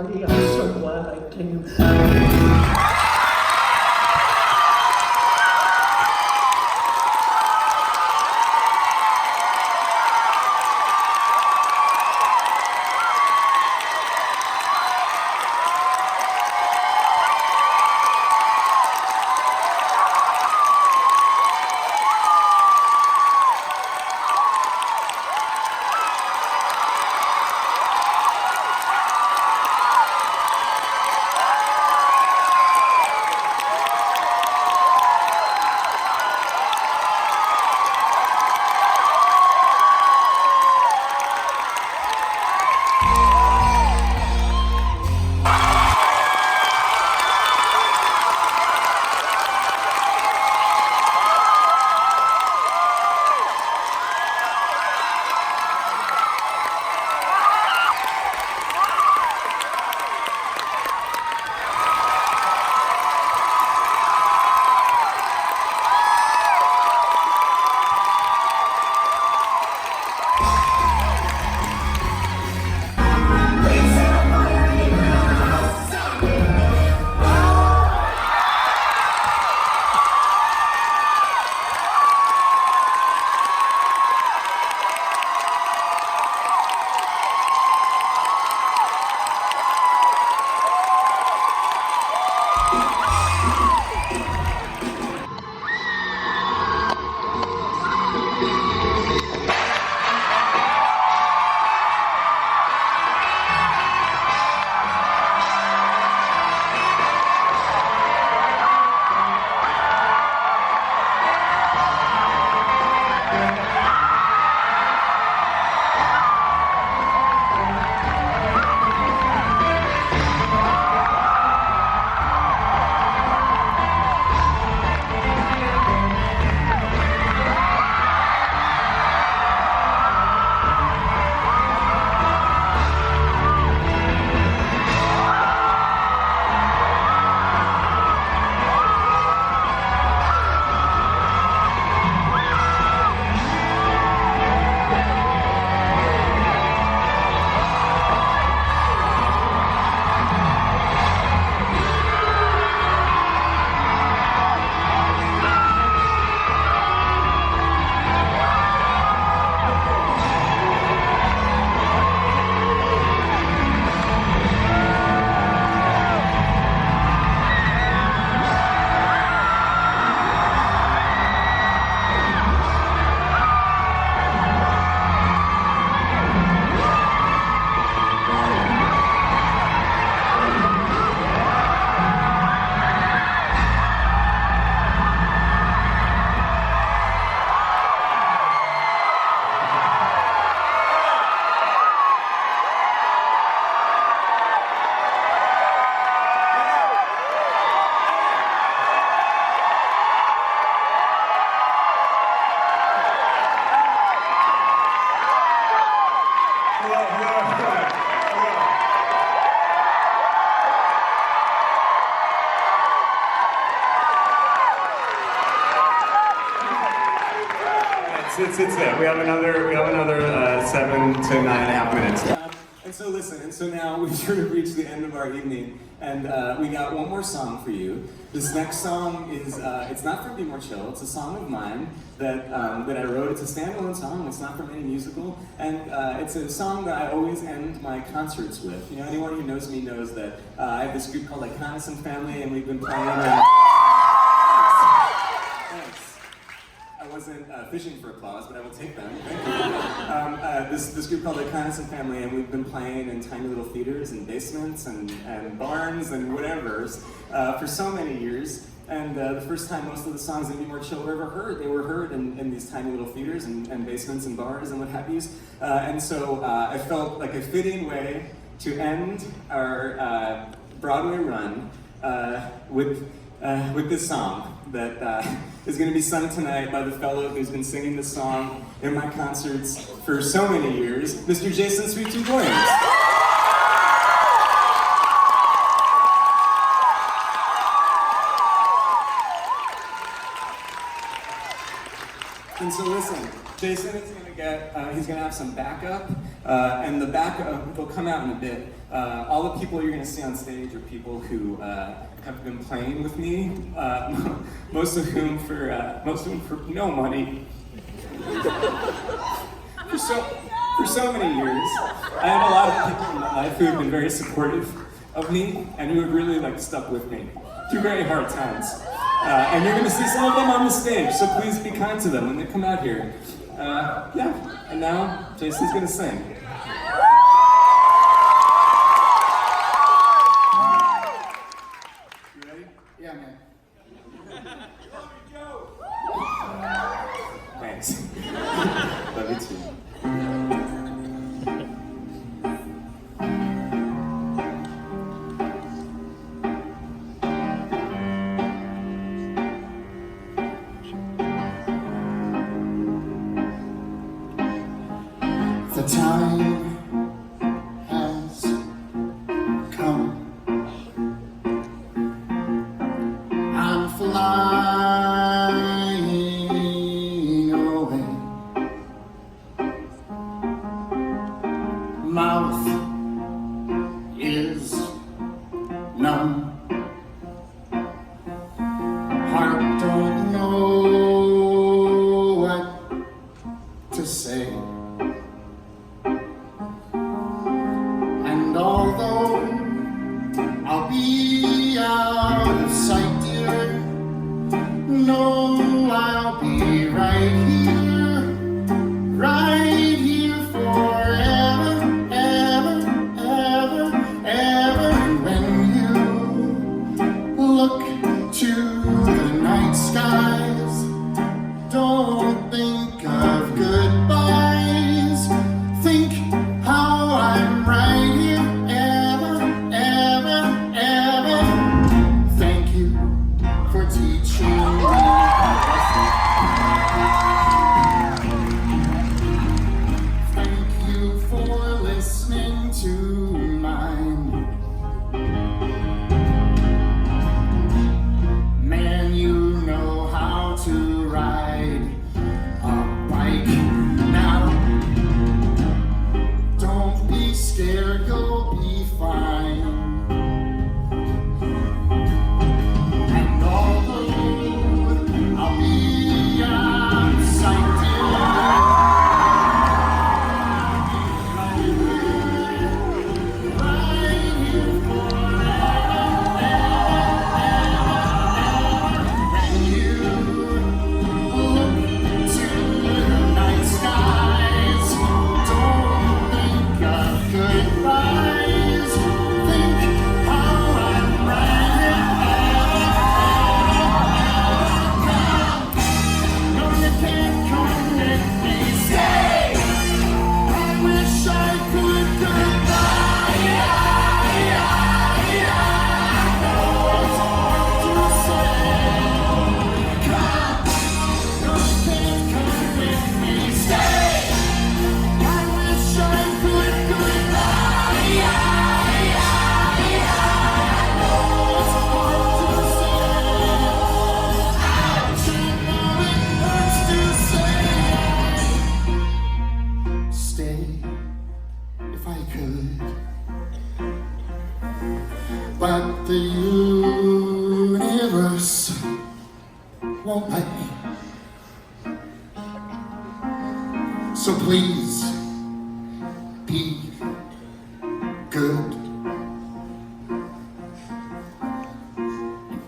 party. I'm so glad I came. It's it. We have another 7 to 9.5 minutes. And so now we've sort of reached the end of our evening, and we got one more song for you. This next song is, it's not from Be More Chill, it's a song of mine that I wrote. It's a standalone song, it's not from any musical, and it's a song that I always end my concerts with. You know, anyone who knows me knows that I have this group called like Connison Family, and we've been playing. I wasn't fishing for applause, but I will take them. Thank you. This group called the Connison Family, and we've been playing in tiny little theaters and basements and barns and whatever for so many years. And the first time most of the songs that Be More Chill were ever heard, they were heard in these tiny little theaters and basements and bars and what have yous. And so I felt like a fitting way to end our Broadway run with this song that is going to be sung tonight by the fellow who's been singing this song in my concerts for so many years, Mr. Jason Sweet Tooth Williams. And so listen, Jason is going to he's going to have some backup, And the back, they'll come out in a bit. All the people you're going to see on stage are people who have been playing with me, most of whom for no money. for so many years. I have a lot of people in my life who have been very supportive of me and who have really stuck with me through very hard times. And you're going to see some of them on the stage, so please be kind to them when they come out here. Yeah, and now Jason's going to sing. You ready? Yeah, man. Thanks. Love you too. The time has come. I'm flying away. Mouth is numb. Heart don't know what to say. And although I'll be out of sight, dear, no, I'll be right here forever, ever, ever, ever. And when you look to the night skies, don't think of goodbyes. Think how I'm right here, ever, ever, ever. Thank you for teaching me. Thank you for listening to mine. Man, you know how to ride a bike now. Don't be scared, you'll be fine. And although I'll be out of sight, dear, right here forever, when you look to the night skies, don't think of goodbyes. Think how I'm right here. No, you can't come with me. Stay. I wish I could goodbye. I know it's hard to say. Come. No, you can't come with me. Stay. I wish I could goodbye. I know it's hard to say. Ouch, I know it hurts to say. Stay, if I could, but the universe won't let me. So please, be good.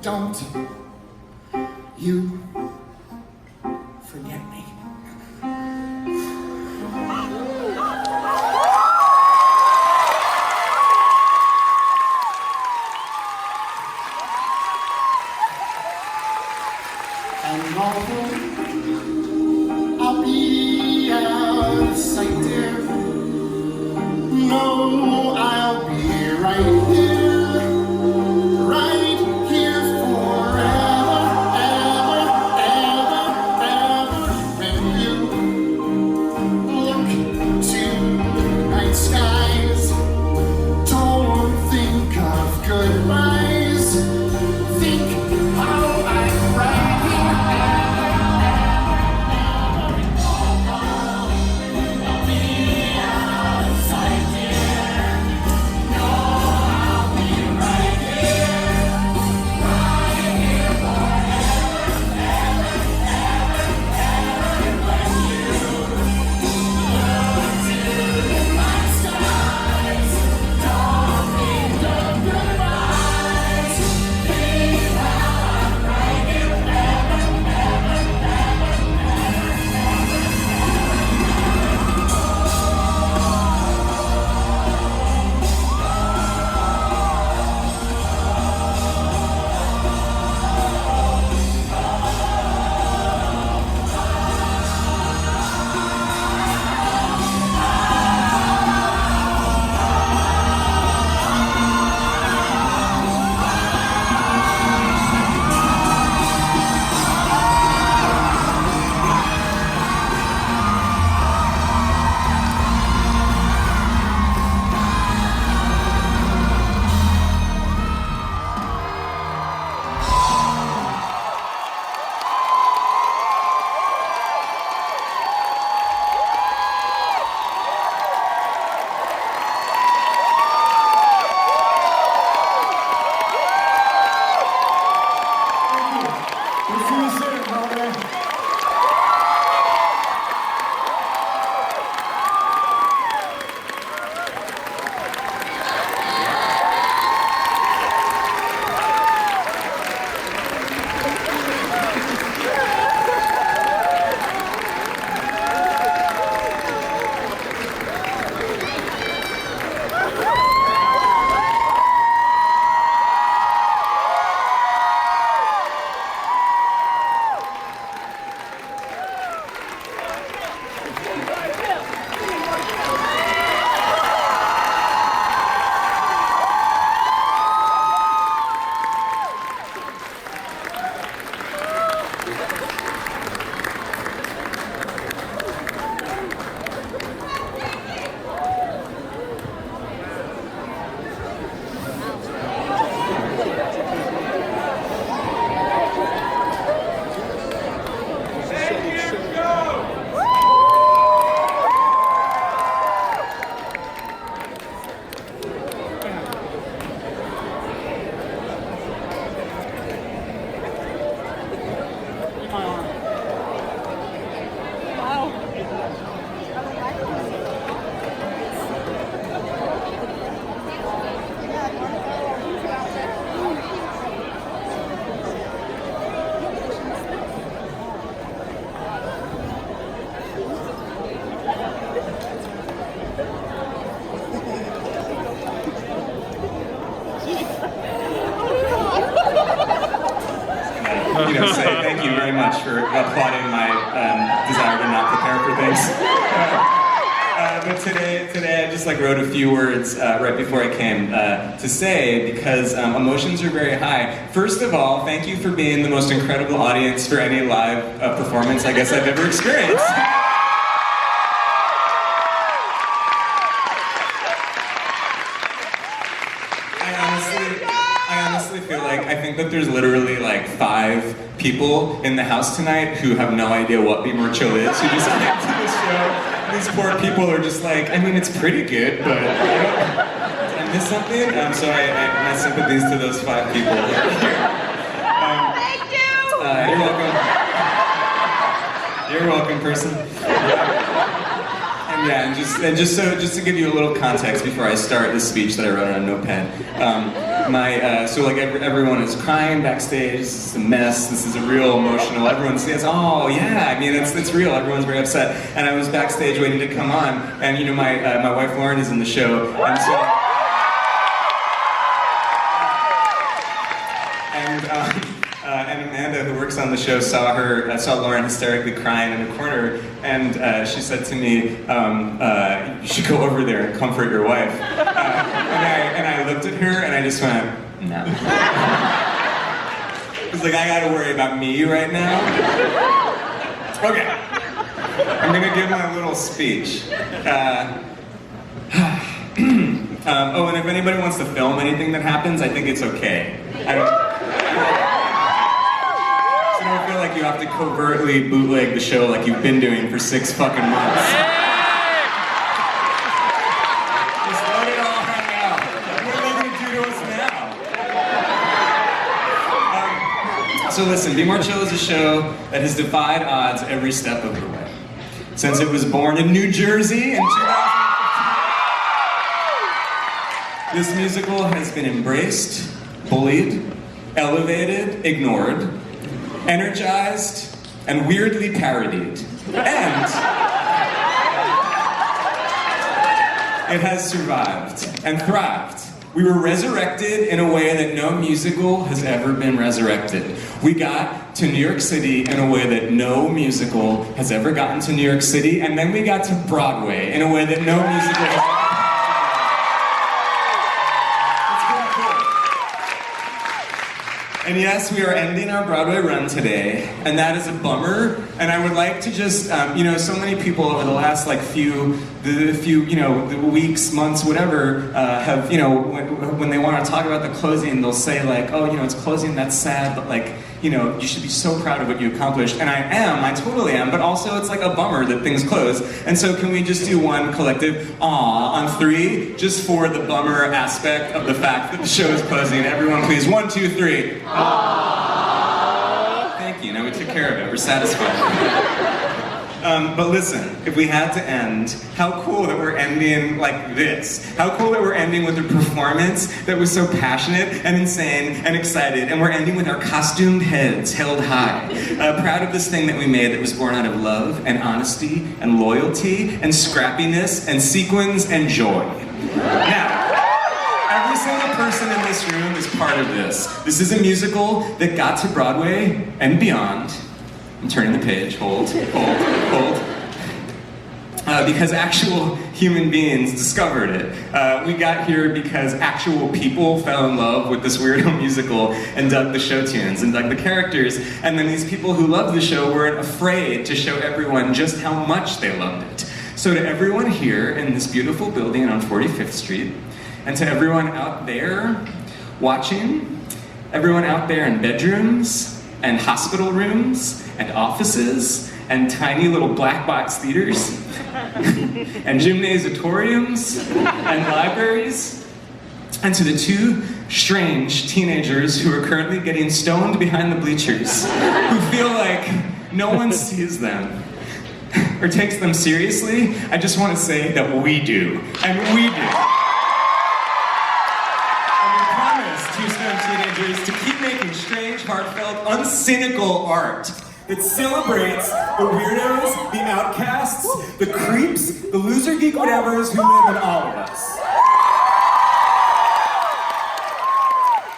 Don't you forget me. And although I'll be out of sight, say thank you very much for applauding my desire to not prepare for things. But today I just wrote a few words right before I came to say, because emotions are very high. First of all, thank you for being the most incredible audience for any live performance I guess I've ever experienced. I honestly feel I think that there's literally 5 people in the house tonight who have no idea what Be More Chill is, who just came to the show. These poor people are just it's pretty good, but did I miss something? So my sympathies to those 5 people. Thank you! You're welcome. You're welcome, person. And just to give you a little context before I start this speech that I wrote on a notepad. Everyone is crying backstage. This is a mess. This is a real emotional. Everyone says, "Oh yeah," it's real. Everyone's very upset. And I was backstage waiting to come on, and my wife Lauren is in the show, and so. And Amanda, who works on the show, saw Lauren hysterically crying in a corner, and she said to me, "You should go over there and comfort your wife." And I looked at her, and I just went, "No." It's I gotta worry about me right now. Okay, I'm gonna give my little speech. Oh, and if anybody wants to film anything that happens, I think it's okay. I don't feel like you have to covertly bootleg the show like you've been doing for 6 fucking months. Just let it all hang out. What are they gonna do to us now? So listen, Be More Chill is a show that has defied odds every step of the way. Since it was born in New Jersey in 2015, this musical has been embraced, bullied, elevated, ignored, energized, and weirdly parodied. And it has survived and thrived. We were resurrected in a way that no musical has ever been resurrected. We got to New York City in a way that no musical has ever gotten to New York City, and then we got to Broadway in a way that no musical has ever. And yes, we are ending our Broadway run today, and that is a bummer. And I would like to just, so many people over the last few weeks, months, whatever, have, when they want to talk about the closing, they'll say it's closing, that's sad, but you should be so proud of what you accomplished. And I totally am, but also it's a bummer that things close. And so can we just do one collective aw on 3, just for the bummer aspect of the fact that the show is closing. Everyone please, 1, 2, 3. Aww. Thank you, now we took care of it, we're satisfied. But listen, if we had to end, how cool that we're ending like this. How cool that we're ending with a performance that was so passionate and insane and excited, and we're ending with our costumed heads held high. Proud of this thing that we made that was born out of love and honesty and loyalty and scrappiness and sequins and joy. Now, every single person in this room is part of this. This is a musical that got to Broadway and beyond. I'm turning the page, hold. Because actual human beings discovered it. We got here because actual people fell in love with this weirdo musical and dug the show tunes and dug the characters. And then these people who loved the show weren't afraid to show everyone just how much they loved it. So to everyone here in this beautiful building on 45th Street, and to everyone out there watching, everyone out there in bedrooms and hospital rooms and offices and tiny little black box theaters and gymnasiatoriums and libraries, and to the 2 strange teenagers who are currently getting stoned behind the bleachers, who feel like no one sees them or takes them seriously, I just want to say that we do, and we do. Teenagers to keep making strange, heartfelt, uncynical art that celebrates the weirdos, the outcasts, the creeps, the loser geek whatevers who live in all of us.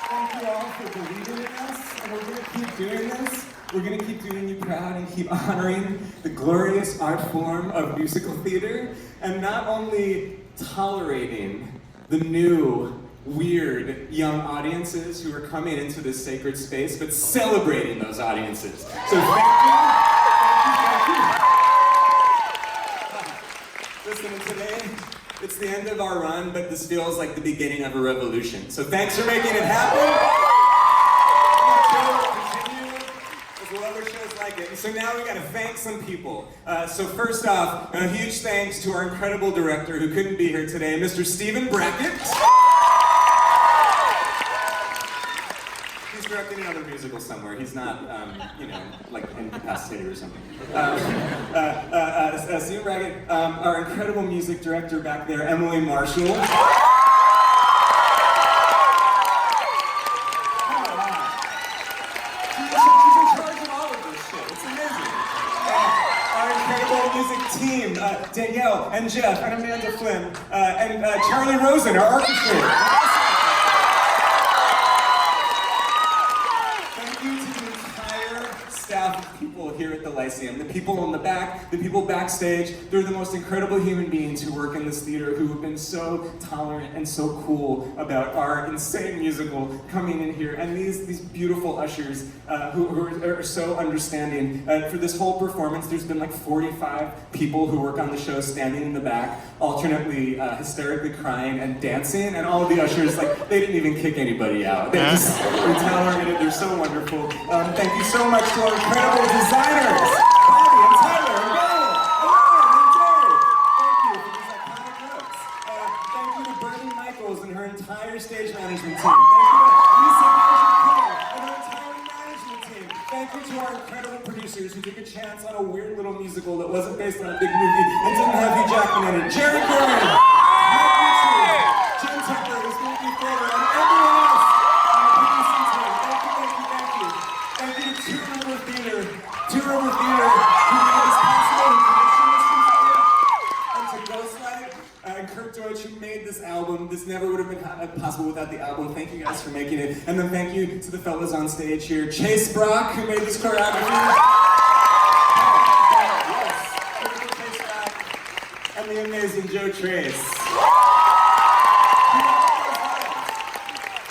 Thank you all for believing in us, and we're going to keep doing this We're gonna keep doing you proud and keep honoring the glorious art form of musical theater, and not only tolerating the new, weird young audiences who are coming into this sacred space, but celebrating those audiences. So thank you. Listen, today, it's the end of our run, but this feels like the beginning of a revolution. So thanks for making it happen. Continue, as well other shows like it. And so now we gotta thank some people. So first off, a huge thanks to our incredible director who couldn't be here today, Mr. Stephen Brackett. He's directing another musical somewhere. He's not, like incapacitated or something. Stephen Brackett, our incredible music director back there, Emily Marshall. She's in charge of all of this shit. It's amazing. Our incredible music team, Danielle and Jeff and Amanda Flynn, and Charlie Rosen, our orchestrator. Staff of people here at the Lyceum, the people in the back, the people backstage. They're the most incredible human beings who work in this theater, who have been so tolerant and so cool about our insane musical coming in here. And these beautiful ushers who are so understanding. For this whole performance, there's been like 45 people who work on the show standing in the back, alternately hysterically crying and dancing, and all of the ushers, like, they didn't even kick anybody out. They're tolerated, they're so wonderful. Thank you so much to our incredible designers, Bobby and Tyler and Noel, and Lauren and Dave. Thank you for these iconic looks. Thank you to Bernie Michaels and her entire stage management team. Thank you to Lisa Marshall and her entire management team. Thank you to our incredible producers who took a chance on a weird little musical that wasn't based on a big movie and didn't have Hugh Jackman in it. Jerry Curran, Mike Ritchie, Jim Tucker, who's going to be further, and everyone else on the producing team. Thank you. Thank you to Two River Theater, who made this possible, and to Ghostlight, and Kurt Deutsch, who made this album. This never would have been possible without the album. Thank you guys for making it. And then thank you to the fellas on stage here. Chase Brock, who made this choreography. Chase Brock. And the amazing Joe Trace.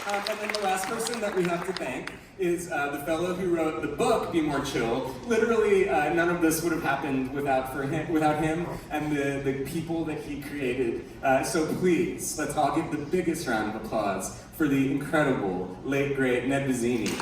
And then the last person that we have to thank is the fellow who wrote the book, Be More Chill. Literally, none of this would have happened without him and the people that he created. So please, let's all give the biggest round of applause for the incredible, late, great Ned Vizzini.